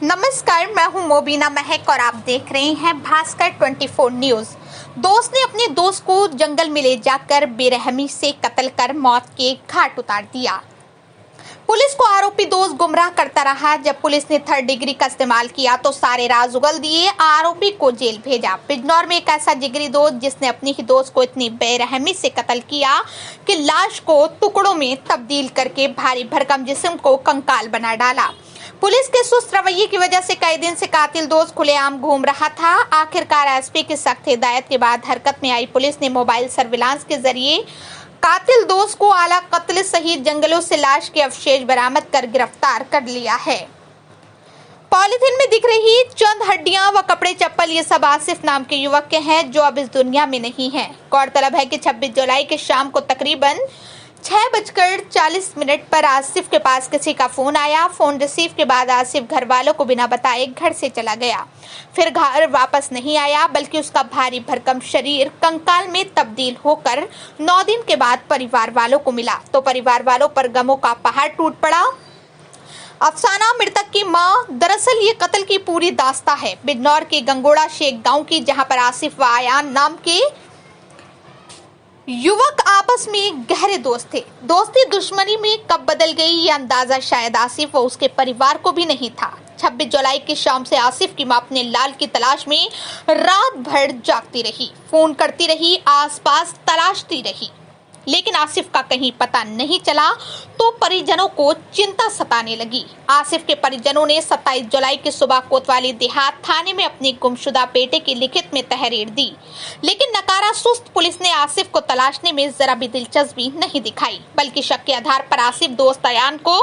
नमस्कार, मैं हूं मोबिना महक और आप देख रहे हैं भास्कर 24 न्यूज। दोस्त ने अपने दोस्त को जंगल में ले जाकर बेरहमी से कत्ल कर मौत के घाट उतार दिया। पुलिस को आरोपी दोस्त गुमराह करता रहा। जब पुलिस ने 3rd डिग्री का इस्तेमाल किया तो सारे राज उगल दिए, आरोपी को जेल भेजा। बिजनौर में एक ऐसा जिगरी दोस्त जिसने अपनी ही दोस्त को इतनी बेरहमी से कत्ल किया कि लाश को टुकड़ों में तब्दील करके भारी भरकम जिस्म को कंकाल बना डाला। पुलिस के सुस्त रवैये की वजह से कई दिन से कातिल दोस्त खुलेआम घूम रहा था। आखिरकार एसपी की सख्त हिदायत के बाद हरकत में आई पुलिस ने मोबाइल सर्विलांस के जरिए कातिल दोस्त को आला कत्ल सहित जंगलों से लाश के अवशेष बरामद कर गिरफ्तार कर लिया है। पॉलीथिन में दिख रही चंद हड्डियां व कपड़े चप्पल ये सब आसिफ नाम के युवक के हैं जो अब इस दुनिया में नहीं है। गौरतलब है कि 26 जुलाई की शाम को तकरीबन 6:40 पर आसिफ के पास किसी का फोन आया। फोन रिसीव के बाद आसिफ घर वालों को बिना बताए घर से चला गया। फिर घर वापस नहीं आया, बल्कि उसका भारी भरकम शरीर कंकाल में तब्दील होकर 9 दिन के बाद परिवार वालों को मिला तो परिवार वालों पर गमों का पहाड़ टूट पड़ा। अफसाना मृतक की मां, दरअसल ये कत्ल की पूरी दास्तां है बिजनौर के गंगोड़ा शेख गांव की, जहां पर आसिफ व आयान नाम के युवक आपस में गहरे दोस्त थे। दोस्ती दुश्मनी में कब बदल गई ये अंदाजा शायद आसिफ व उसके परिवार को भी नहीं था। 26 जुलाई की शाम से आसिफ की मां अपने लाल की तलाश में रात भर जागती रही, फोन करती रही, आसपास तलाशती रही, लेकिन आसिफ का कहीं पता नहीं चला तो परिजनों को चिंता सताने लगी। आसिफ के परिजनों ने 27 जुलाई की सुबह कोतवाली देहात थाने में अपनी गुमशुदा बेटे की लिखित में तहरीर दी, लेकिन नकारा सुस्त पुलिस ने आसिफ को तलाशने में जरा भी दिलचस्पी नहीं दिखाई, बल्कि शक के आधार पर आसिफ दोस्त अयान को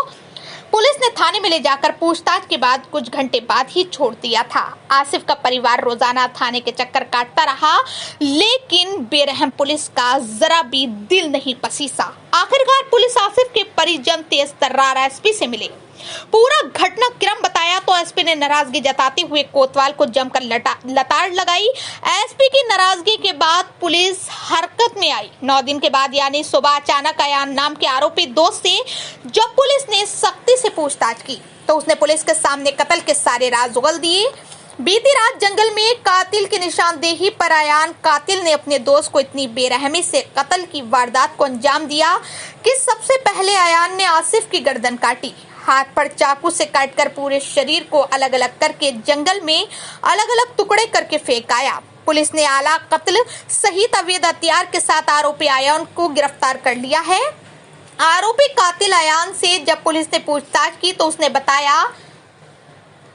पुलिस ने थाने में ले जाकर पूछताछ के बाद कुछ घंटे बाद ही छोड़ दिया था। आसिफ का परिवार रोजाना थाने के चक्कर काटता रहा, लेकिन बेरहम पुलिस का जरा भी दिल नहीं पसीसा। आखिरकार पुलिस आसिफ के परिजन तेज तर्रार एसपी से मिले, पूरा घटनाक्रम बताया तो एसपी ने नाराजगी जताते हुए कोतवाल को जमकर लताड़ लगाई। एसपी की नाराजगी के बाद पुलिस हरकत में आई। 9 दिन के बाद यानी सुबह अचानक अयान नाम के आरोपी दोस्त से जब पुलिस ने सख्ती से पूछताछ की तो उसने पुलिस के सामने कत्ल के सारे राज उगल दिए। बीती रात जंगल में कातिल की निशानदेही पर अयान कातिल ने अपने दोस्त को इतनी बेरहमी से कत्ल की वारदात को अंजाम दिया कि सबसे पहले अयान ने आसिफ की गर्दन काटी, हाथ पर चाकू से काटकर पूरे शरीर को अलग अलग करके जंगल में अलग अलग टुकड़े करके फेंक आया। पुलिस ने आला कत्ल सहित अवैध हथियार के साथ आरोपी अयान को गिरफ्तार कर लिया है। आरोपी कातिल अयान से जब पुलिस ने पूछताछ की तो उसने बताया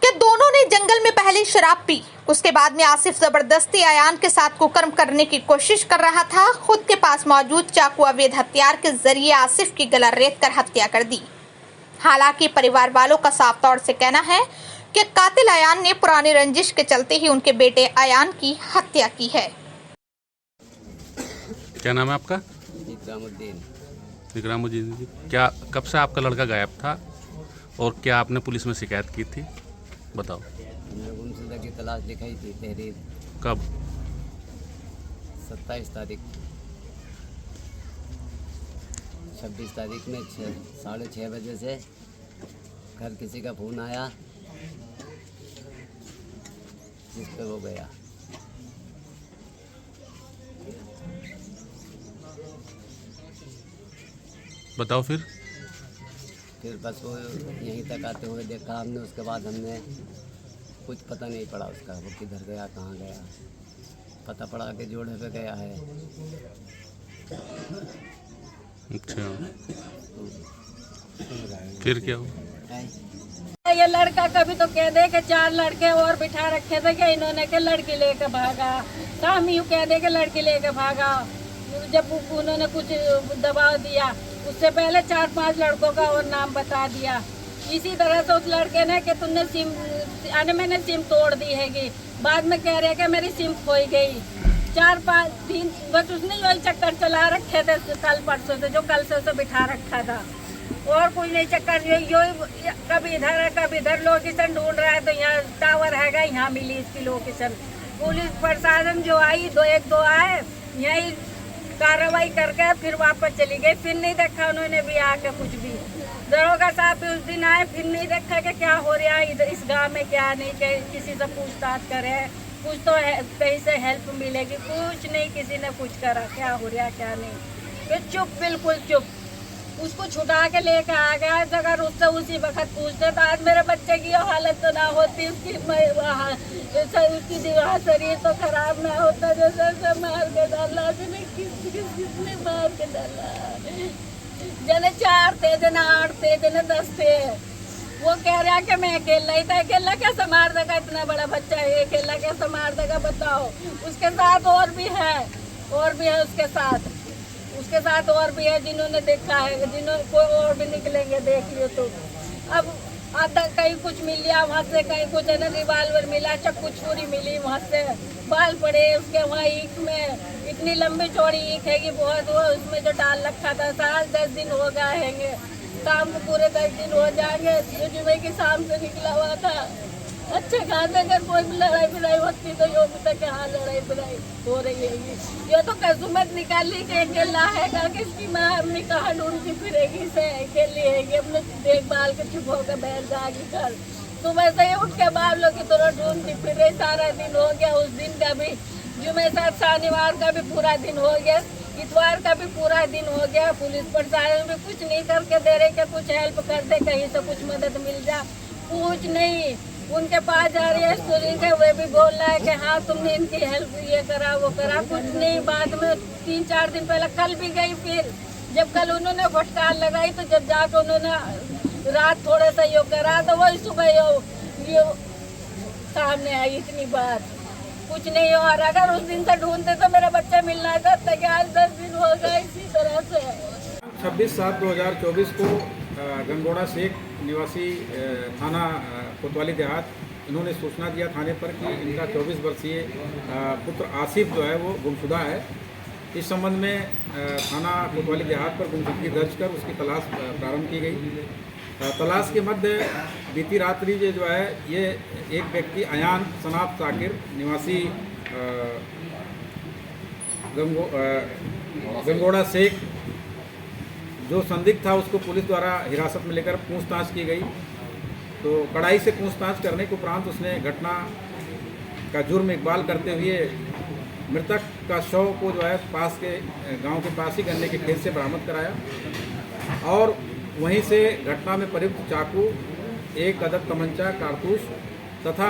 कि दोनों ने जंगल में पहले शराब पी, उसके बाद में आसिफ जबरदस्ती अयान के साथ कुकर्म करने की कोशिश कर रहा था। खुद के पास मौजूद चाकू अवैध हथियार के जरिए आसिफ की गला रेत कर हत्या कर दी। हालांकि परिवार वालों का साफ तौर से कहना है कि कातिल अयान ने पुरानी रंजिश के चलते ही उनके बेटे अयान की हत्या की है। क्या नाम है आपका? इकरामुद्दीन जी। क्या कब से आपका लड़का गायब था और क्या आपने पुलिस में शिकायत की थी, बताओ। गुमशुदा की तलाश लिखाई थी तहरीर। कब? 27 तारीख। 26 तारीख में 6:30 बजे से घर किसी का फ़ोन आया जिस पे वो गया। बताओ फिर बस वो यहीं तक आते हुए देखा हमने, उसके बाद हमने कुछ पता नहीं पड़ा उसका, वो किधर गया कहाँ गया। पता पड़ा कि जोड़े पे गया है। अच्छा, फिर क्या हुआ? ये लड़का कभी तो कह दे कि 4 लड़के और बिठा रखे थे कि इन्होंने के लड़की लेकर भागा, शाम यूँ कह दे कि लड़की लेकर भागा। जब उन्होंने कुछ दबाव दिया उससे पहले 4-5 लड़कों का और नाम बता दिया। इसी तरह से उस लड़के ने कि तुमने सिम, मैंने सिम तोड़ दी हैगी, बाद में कह रहे कि मेरी सिम खोई गई। 4-5 दिन बस उसने वही चक्कर चला रखे थे कल परसों से, जो कल से उसे बिठा रखा था, और कुछ नहीं चक्कर। यो कभी इधर है कभी इधर लोकेशन ढूंढ रहा है तो यहाँ टावर हैगा, यहाँ मिली इसकी लोकेशन। पुलिस प्रशासन जो आई 2 आए, यही कार्रवाई करके फिर वापस चली गई, फिर नहीं देखा उन्होंने भी आके कुछ भी। दरोगा साहब भी उस दिन आए, फिर नहीं देखा कि क्या हो रहा है इधर इस गांव में, क्या नहीं, कि किसी से पूछताछ करे, कुछ तो कहीं से हेल्प मिलेगी, कुछ नहीं, किसी ने कुछ करा, क्या हो रहा क्या नहीं, फिर चुप, बिल्कुल चुप। उसको छुड़ा के लेके आ गया, अगर उससे उसी वक्त पूछते तो आज मेरे बच्चे की हालत तो ना होती, उसकी दीवार शरीर तो खराब ना होता, जैसे मार के डाला, किसने मार के डाला, जने 4 थे, जने 8 थे, जने 10 थे। वो कह रहा कि मैं अकेला ही था, अकेला कैसे मार देगा, इतना बड़ा बच्चा है, अकेला कैसे मार देगा, बताओ। उसके साथ और भी है उसके साथ और भी है जिन्होंने देखा है, कोई और भी निकलेंगे, देख लियो तो। अब आधा कहीं कुछ मिल गया वहाँ से, कहीं कुछ है ना, रिवाल्वर मिला, चक्कू छुरी मिली, वहाँ से बाल पड़े उसके, वहाँ ईख में इतनी लंबी चौड़ी ईख है कि बहुत, वो उसमें जो डाल रखा था, 7-10 दिन हो गए हैंगे, शाम को पूरे 10 दिन हो जाएंगे, जुमे की शाम से निकला हुआ था। अच्छे खासे अगर कोई भी लड़ाई बिड़ाई होती तो यो भी तक हाँ लड़ाई बिड़ाई हो रही है, ये तो कसुमत निकाली के अकेला है, कि इसकी माँ अपनी कहाँ ढूंढती फिरेगी, से अकेली है, अपने देखभाल के चुप होकर बैठ जाएगी घर, सुबह से ही उठ के बाहर लोग की तरह ढूंढती फिर रही, सारा दिन हो गया, उस दिन का भी जुमे साथ शनिवार का भी पूरा दिन हो गया, इतवार का भी पूरा दिन हो गया, पुलिस प्रशासन भी कुछ नहीं करके दे रहे कि कुछ हेल्प कर दे, कहीं से कुछ मदद मिल जाए, कुछ नहीं। उनके पास जा रही है स्टूडेंट है, वे भी बोल रहा है कि हाँ तुमने इनकी हेल्प ये करा वो करा, कुछ नहीं। बाद में 3-4 दिन पहले कल भी गई, फिर जब कल उन्होंने फटकार लगाई तो जब जाकर उन्होंने रात थोड़ा सा यो करा तो वही सुबह यो सामने आई, इतनी बात कुछ नहीं हो रहा। अगर उस दिन से ढूंढते तो मेरा बच्चा मिलना था, तक आज 10 दिन हो गए इसी तरह से। 26/7/2024 को गंगोड़ा शेख निवासी थाना कोतवाली देहात, इन्होंने सूचना दिया थाने पर कि इनका 24 वर्षीय पुत्र आसिफ जो है वो गुमशुदा है। इस संबंध में थाना कोतवाली देहात पर गुमशुदगी दर्ज कर उसकी तलाश प्रारंभ की गई। तलाश के मध्य बीती रात्रि जो है ये एक व्यक्ति अयान सनाब साकिर निवासी गंगोड़ा शेख जो संदिग्ध था उसको पुलिस द्वारा हिरासत में लेकर पूछताछ की गई। तो कड़ाई से पूछताछ करने के उपरांत उसने घटना का जुर्म इकबाल करते हुए मृतक का शव को जो है पास के गांव के पास ही गन्ने के खेत से बरामद कराया और वहीं से घटना में प्रयुक्त चाकू, 1 अदद तमंचा, कारतूस तथा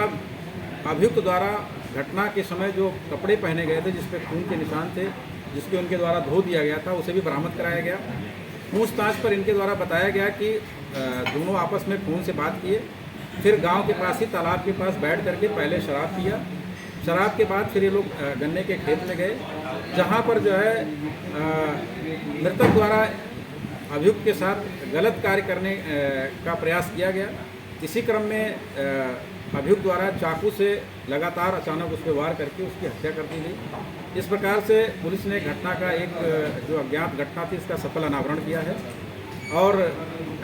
अभियुक्त द्वारा घटना के समय जो कपड़े पहने गए थे जिस पर खून के निशान थे, जिसके उनके द्वारा धो दिया गया था, उसे भी बरामद कराया गया। पूछताछ पर इनके द्वारा बताया गया कि दोनों आपस में फ़ोन से बात किए, फिर गांव के पास ही तालाब के पास बैठ करके पहले शराब पिया, शराब के बाद फिर ये लोग गन्ने के खेत में गए, जहां पर जो है मृतक द्वारा अभियुक्त के साथ गलत कार्य करने का प्रयास किया गया। इसी क्रम में अभियुक्त द्वारा चाकू से लगातार अचानक उस पर वार करके उसकी हत्या कर दी गई। इस प्रकार से पुलिस ने घटना का एक जो अज्ञात घटना थी इसका सफल अनावरण किया है और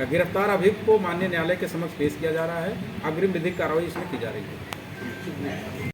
गिरफ्तार अभियुक्त को माननीय न्यायालय के समक्ष पेश किया जा रहा है। अग्रिम विधिक कार्रवाई इसमें की जा रही है।